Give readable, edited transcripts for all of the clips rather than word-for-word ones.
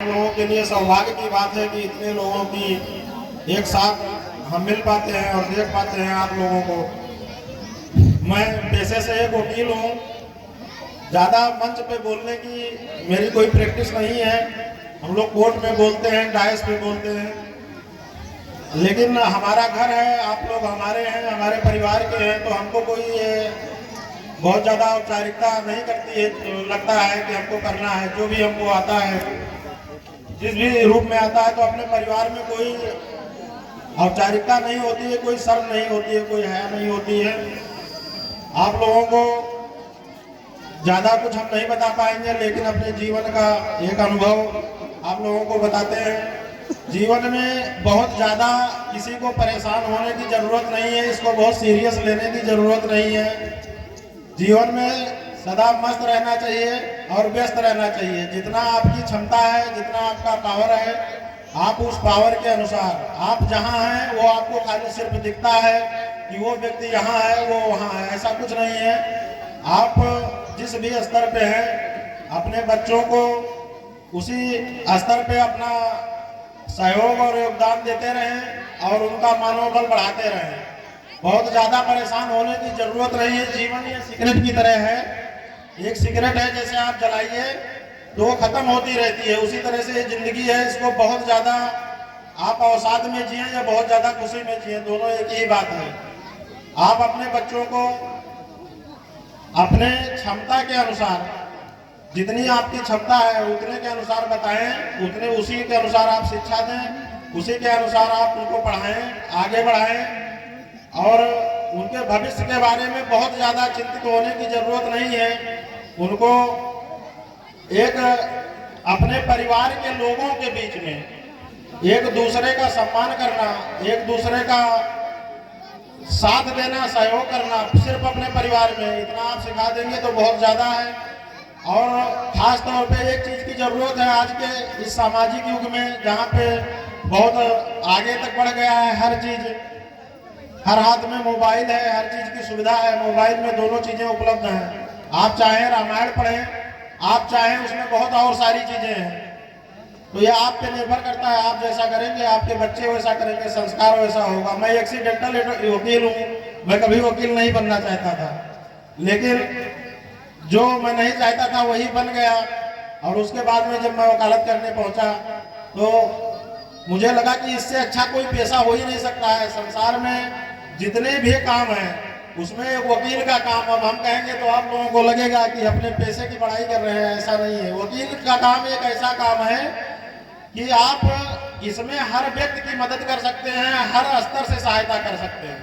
लोगों के लिए सौभाग्य की बात है कि इतने लोगों की एक साथ हम मिल पाते हैं और देख पाते हैं आप लोगों को। मैं पेशे से एक वकील हूँ। ज़्यादा मंच पे बोलने की मेरी कोई प्रैक्टिस नहीं है। हम लोग कोर्ट में बोलते हैं, डायस पे बोलते हैं, लेकिन हमारा घर है, आप लोग हमारे हैं, हमारे परिवार के हैं, तो हमको कोई बहुत ज़्यादा औपचारिकता नहीं करती है। तो लगता है कि हमको करना है जो भी हमको आता है, जिस भी रूप में आता है, तो अपने परिवार में कोई औपचारिकता नहीं होती है, कोई शर्म नहीं होती है, कोई हया नहीं होती है। आप लोगों को ज़्यादा कुछ हम नहीं बता पाएंगे, लेकिन अपने जीवन का एक अनुभव आप लोगों को बताते हैं। जीवन में बहुत ज़्यादा किसी को परेशान होने की ज़रूरत नहीं है, इसको बहुत सीरियस लेने की ज़रूरत नहीं है। जीवन में सदा मस्त रहना चाहिए और व्यस्त रहना चाहिए। जितना आपकी क्षमता है, जितना आपका पावर है, आप उस पावर के अनुसार आप जहाँ हैं वो आपको खाली सिर्फ दिखता है कि वो व्यक्ति यहाँ है, वो वहाँ है, ऐसा कुछ नहीं है। आप जिस भी स्तर पे हैं, अपने बच्चों को उसी स्तर पे अपना सहयोग और योगदान देते रहें और उनका मनोबल बढ़ाते रहें। बहुत ज़्यादा परेशान होने की ज़रूरत नहीं है। जीवन ये सिगरेट की तरह है। एक सिगरेट है, जैसे आप जलाइए तो वो ख़त्म होती रहती है, उसी तरह से ज़िंदगी है। इसको बहुत ज़्यादा आप अवसाद में जिए या बहुत ज़्यादा खुशी में जिए, दोनों एक ही बात है। आप अपने बच्चों को अपने क्षमता के अनुसार, जितनी आपकी क्षमता है उतने के अनुसार बताएं, उसी के अनुसार आप शिक्षा दें, उसी के अनुसार आप उनको पढ़ाएं, आगे बढ़ाएं। और उनके भविष्य के बारे में बहुत ज़्यादा चिंतित होने की ज़रूरत नहीं है। उनको एक अपने परिवार के लोगों के बीच में एक दूसरे का सम्मान करना, एक दूसरे का साथ देना, सहयोग करना, सिर्फ अपने परिवार में, इतना आप सिखा देंगे तो बहुत ज़्यादा है। और ख़ास तौर पे एक चीज़ की ज़रूरत है आज के इस सामाजिक युग में, जहाँ पे बहुत आगे तक बढ़ गया है हर चीज़। हर हाथ में मोबाइल है, हर चीज़ की सुविधा है, मोबाइल में दोनों चीज़ें उपलब्ध हैं। आप चाहें रामायण पढ़ें, आप चाहें उसमें बहुत और सारी चीज़ें हैं। तो यह आप पे निर्भर करता है, आप जैसा करेंगे आपके बच्चे वैसा करेंगे, संस्कार वैसा होगा। मैं एक्सीडेंटल वकील हूँ, मैं कभी वकील नहीं बनना चाहता था, लेकिन जो मैं नहीं चाहता था वही बन गया। और उसके बाद में जब मैं वकालत करने पहुंचा तो मुझे लगा कि इससे अच्छा कोई पेशा हो ही नहीं सकता है। संसार में जितने भी काम हैं उसमें एक वकील का काम, अब हम कहेंगे तो आप लोगों को लगेगा कि अपने पैसे की पढ़ाई कर रहे हैं, ऐसा नहीं है। वकील का काम एक ऐसा काम है कि आप इसमें हर व्यक्ति की मदद कर सकते हैं, हर स्तर से सहायता कर सकते हैं।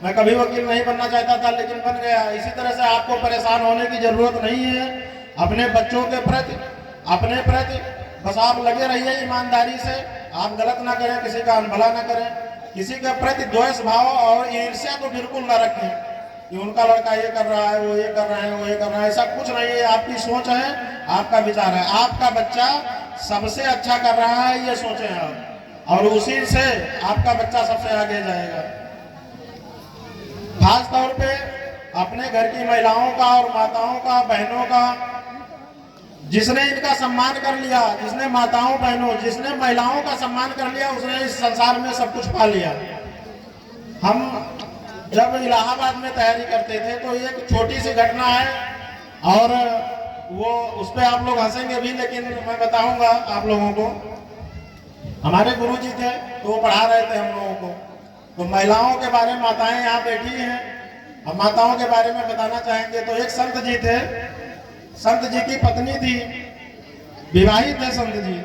मैं कभी वकील नहीं बनना चाहता था, लेकिन बन गया। इसी तरह से आपको परेशान होने की जरूरत नहीं है। अपने बच्चों के प्रति, अपने प्रति बस आप लगे रहिए ईमानदारी से। आप गलत ना करें, किसी का अनभला ना करें, किसी के प्रति द्वेष भाव और ईर्ष्या तो बिल्कुल ना रखें कि उनका लड़का ये कर रहा है, वो ये कर रहा है, वो ये कर रहा है। ऐसा कुछ नहीं है। आपकी सोच है, आपका विचार है, आपका बच्चा सबसे अच्छा कर रहा है ये सोचें आप, और उसी से आपका बच्चा सबसे आगे जाएगा। खास तौर पे अपने घर की महिलाओं का और माताओं का, बहनों का, जिसने इनका सम्मान कर लिया, जिसने माताओं बहनों, जिसने महिलाओं का सम्मान कर लिया, उसने इस संसार में सब कुछ पा लिया। हम जब इलाहाबाद में तैयारी करते थे तो एक छोटी सी घटना है और वो उस पर आप लोग हंसेंगे भी, लेकिन मैं बताऊंगा आप लोगों को। हमारे गुरुजी थे तो वो पढ़ा रहे थे हम लोगों को, तो महिलाओं के बारे में, माताएं यहाँ बैठी हैं, हम माताओं के बारे में बताना चाहेंगे। तो एक संत जी थे, संत जी की पत्नी थी, विवाहित है संत जी,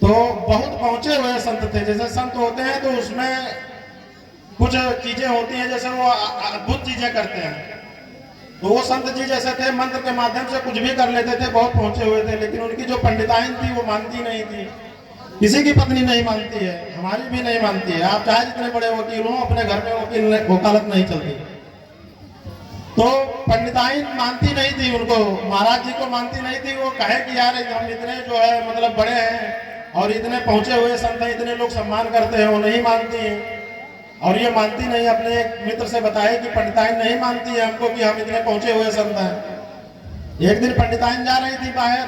तो बहुत पहुंचे हुए संत थे। जैसे संत होते हैं तो उसमें कुछ चीजें होती हैं, जैसे वो अद्भुत चीजें करते हैं। तो वो संत जी जैसे थे, मंत्र के माध्यम से कुछ भी कर लेते थे, बहुत पहुंचे हुए थे। लेकिन उनकी जो पंडिताइन थी वो मानती नहीं थी। किसी की पत्नी नहीं मानती है, हमारी भी नहीं मानती है। आप चाहे जितने बड़े वकील हो, अपने घर में वकालत नहीं चलती। तो पंडिताइन मानती नहीं थी उनको, महाराज जी को मानती नहीं थी। वो कहे कि यार हम इतने जो है मतलब बड़े हैं और इतने पहुंचे हुए संत हैं, इतने लोग सम्मान करते हैं, वो नहीं मानती हैं। और ये मानती नहीं। अपने एक मित्र से बताए कि पंडिताइन नहीं मानती है हमको कि हम इतने पहुंचे हुए संत हैं। एक दिन पंडिताइन जा रही थी बाहर,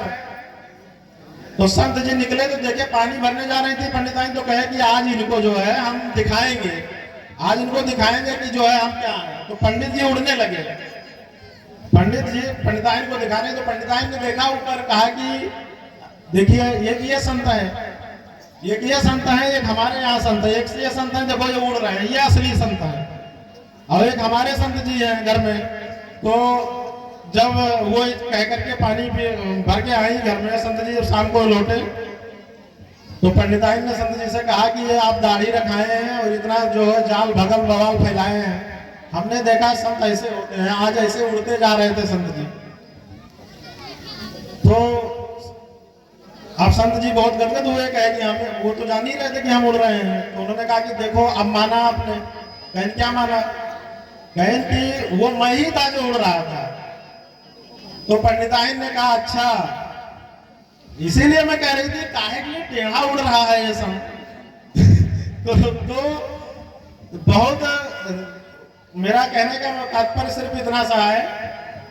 तो संत जी निकले तो देखे पानी भरने जा रही थी पंडिताइन, तो कहे कि आज इनको जो है हम दिखाएंगे, आज इनको दिखाएंगे कि जो है हम क्या है। तो पंडित जी उड़ने लगे, पंडित जी पंडिताइन को दिखा रहे, तो पंडिताइन ने देखा ऊपर, कहा कि देखिए ये संत है, ये संत है, एक हमारे यहाँ संत है, एक ये संत है, देखो ये उड़ रहे हैं, ये असली संत है, और एक हमारे संत जी हैं घर में। तो जब वो कह करके पानी भर के आई घर में, संत जी जब शाम को लौटे तो पंडिताइन ने संत जी से कहा कि ये आप दाढ़ी रखाए हैं और इतना जो है जाल भगल बवाल फैलाए हैं, हमने देखा संत ऐसे होते हैं, आज ऐसे उड़ते जा रहे थे संत जी। तो अब संत जी बहुत गदगद हुए, कहे कि हमें, वो तो जान ही रहे थे कि हम उड़ रहे हैं। तो उन्होंने कहा कि देखो अब माना आपने। कहें क्या माना? कहें कि वो मैं ही था जो उड़ रहा था। तो पंडिताइन ने कहा अच्छा, इसीलिए मैं कह रही थी काहे के लिए टेढ़ा उड़ रहा है ये सब। तो बहुत, मेरा कहने का तात्पर्य सिर्फ इतना सा है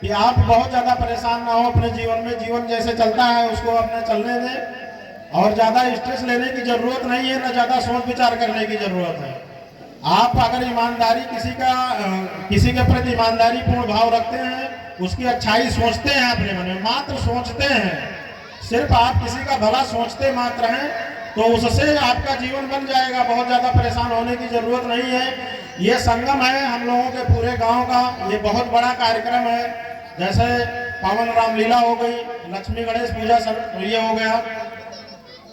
कि आप बहुत ज्यादा परेशान ना हो अपने जीवन में, जीवन जैसे चलता है उसको अपने चलने दें, और ज्यादा स्ट्रेस लेने की जरूरत नहीं है, ना ज्यादा सोच विचार करने की जरूरत है। आप अगर ईमानदारी किसी के प्रति ईमानदारी पूर्ण भाव रखते हैं, उसकी अच्छाई सोचते हैं अपने मन में, मात्र सोचते हैं, सिर्फ आप किसी का भला सोचते मात्र हैं, तो उससे आपका जीवन बन जाएगा, बहुत ज्यादा परेशान होने की जरूरत नहीं है। ये संगम है हम लोगों के पूरे गांव का, ये बहुत बड़ा कार्यक्रम है। जैसे पावन रामलीला हो गई, लक्ष्मी गणेश पूजा सब ये हो गया,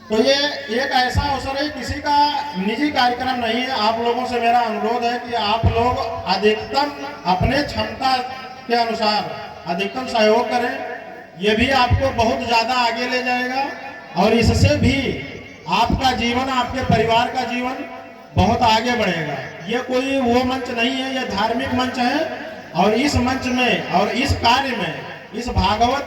तो ये एक ऐसा अवसर है, किसी का निजी कार्यक्रम नहीं है। आप लोगों से मेरा अनुरोध है कि आप लोग अधिकतम अपने क्षमता के अनुसार अधिकतम सहयोग करें, ये भी आपको बहुत ज्यादा आगे ले जाएगा, और इससे भी आपका जीवन, आपके परिवार का जीवन बहुत आगे बढ़ेगा। ये कोई वो मंच नहीं है, ये धार्मिक मंच है, और इस मंच में और इस कार्य में, इस भागवत,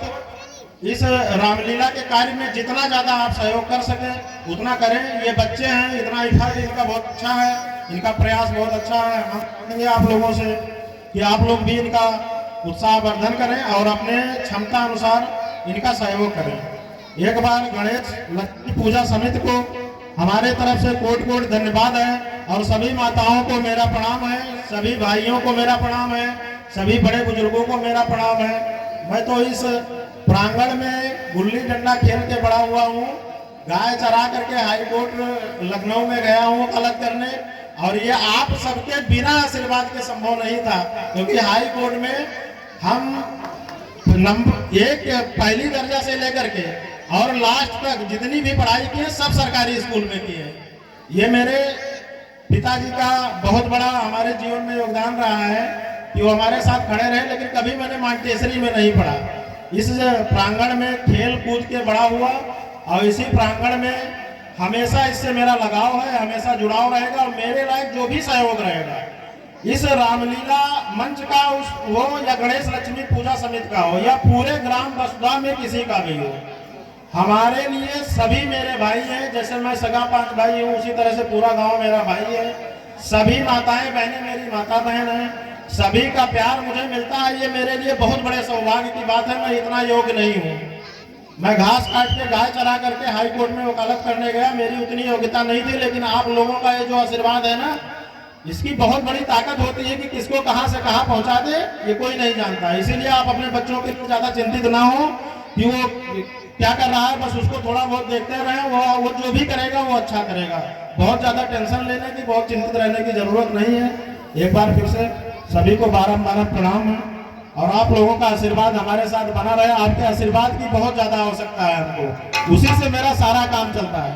इस रामलीला के कार्य में जितना ज्यादा आप सहयोग कर सकें उतना करें। ये बच्चे हैं, इतना इफर्ट इनका बहुत अच्छा है, इनका प्रयास बहुत अच्छा है। हम कहेंगे आप लोगों से कि आप लोग भी इनका उत्साहवर्धन करें और अपने क्षमता अनुसार इनका सहयोग करें। एक बार गणेश लक्ष्मी पूजा समिति को हमारे तरफ से कोट कोट धन्यवाद है, और सभी माताओं को मेरा प्रणाम है, सभी भाइयों को मेरा प्रणाम है, सभी बड़े बुजुर्गों को मेरा प्रणाम है। मैं तो इस प्रांगण में गुल्ली डंडा खेल के बड़ा हुआ हूँ, गाय चरा करके हाई कोर्ट लखनऊ में गया हूँ कलक करने, और ये आप सबके बिना आशीर्वाद के संभव नहीं था, क्योंकि हाई कोर्ट में हम नंबर एक पहली दर्जा से लेकर के और लास्ट तक जितनी भी पढ़ाई की है सब सरकारी स्कूल में की है। ये मेरे पिताजी का बहुत बड़ा हमारे जीवन में योगदान रहा है कि वो हमारे साथ खड़े रहे, लेकिन कभी मैंने मांटेसरी में नहीं पढ़ा। इस प्रांगण में खेल कूद के बड़ा हुआ, और इसी प्रांगण में हमेशा इससे मेरा लगाव है, हमेशा जुड़ाव रहेगा, और मेरे लायक जो भी सहयोग रहेगा इस रामलीला मंच का, वो या गणेश लक्ष्मी पूजा समिति का हो, या पूरे ग्राम बसुधा में किसी का भी हो, हमारे लिए सभी मेरे भाई हैं। जैसे मैं सगा 5 भाई हूँ, उसी तरह से पूरा गांव मेरा भाई है। सभी माताएं बहनें मेरी माता बहन हैं, सभी का प्यार मुझे मिलता है। ये मेरे लिए बहुत बड़े सौभाग्य की बात है। मैं इतना योग्य नहीं हूँ, मैं घास काट के गाय चरा करके हाई कोर्ट में वकालत करने गया, मेरी उतनी योग्यता नहीं थी, लेकिन आप लोगों का ये जो आशीर्वाद है ना, इसकी बहुत बड़ी ताकत होती है कि किसको कहां से कहां पहुंचा दे, ये कोई नहीं जानता। इसीलिए आप अपने बच्चों के लिए ज्यादा चिंतित ना हो कि वो क्या कर रहा है, बस उसको थोड़ा बहुत देखते रहें, वो जो भी करेगा वो अच्छा करेगा। बहुत ज्यादा टेंशन लेने की, बहुत चिंतित रहने की जरूरत नहीं है। एक बार फिर से सभी को बारंबार प्रणाम है, और आप लोगों का आशीर्वाद हमारे साथ बना रहे। आपके आशीर्वाद की बहुत ज्यादा आवश्यकता है हमको, उसी से मेरा सारा काम चलता है।